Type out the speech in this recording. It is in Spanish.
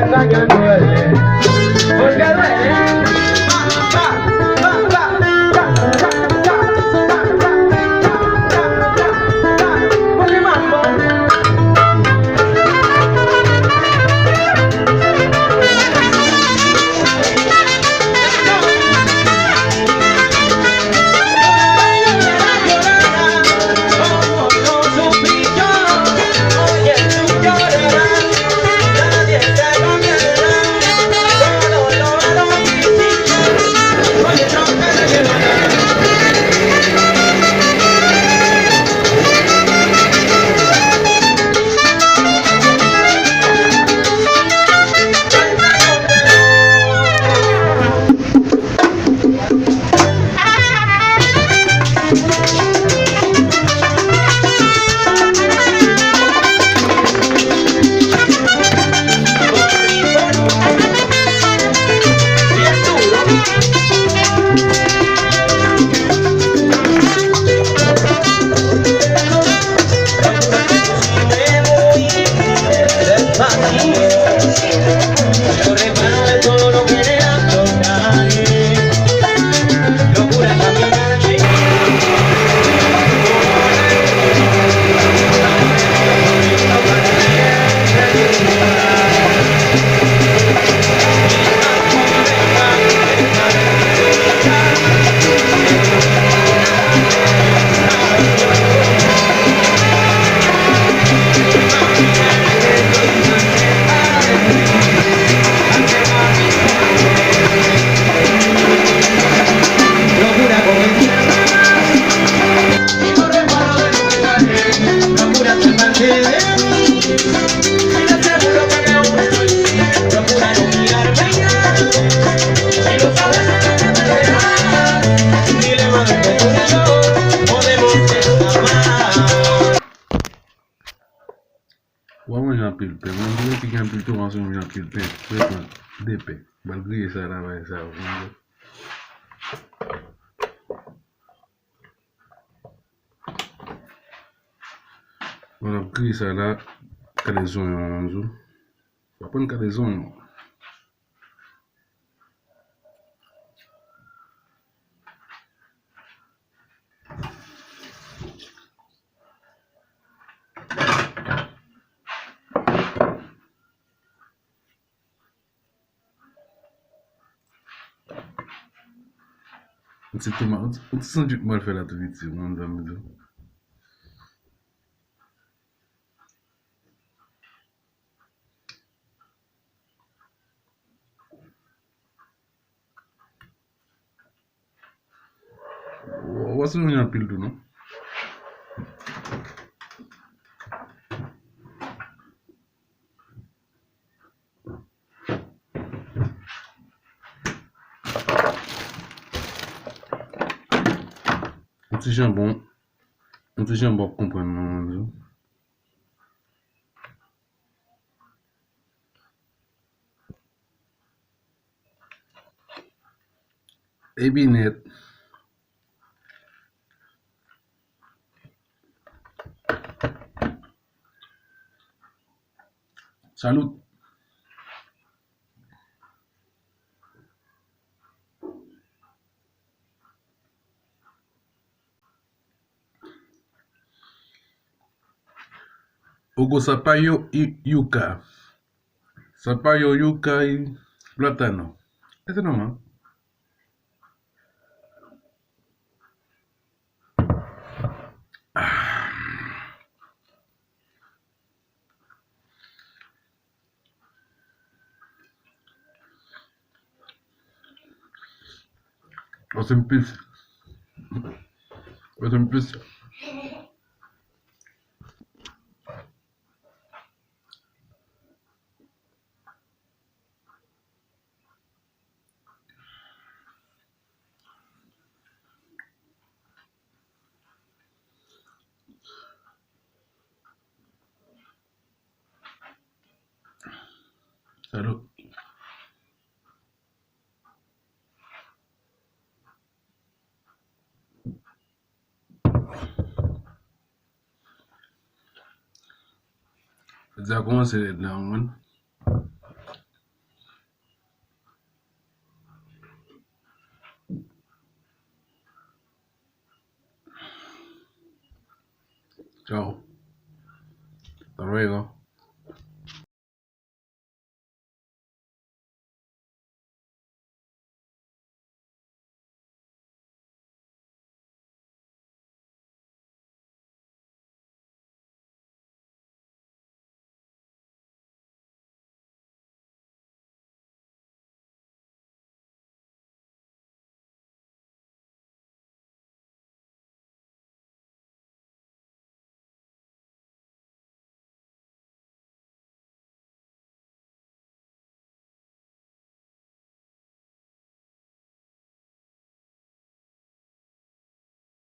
engañan duele, porque duele. Waman jan pil pe, mwen mwen ti jan pil tou anson mwen jan pil pe, frekman, depe, bal griye sa la vay sa ou, mwen mwen. Mwen ap griye sa la, kade zon yon anjou, wapen kade zon yon. Ou ti san dik mal fè la tou viti, mwen zan mi do. Wase mwen jan pil tou nou? Mwen ti jambon kompren mwen anjou. Ebi net. Salut. Ogo Sapaio yuca. Sapaio yuca y plátano. Ese nomás. Hacen pizza. Hacen pizza. Salud. Ça a commencé là, man. Chao. Hasta luego.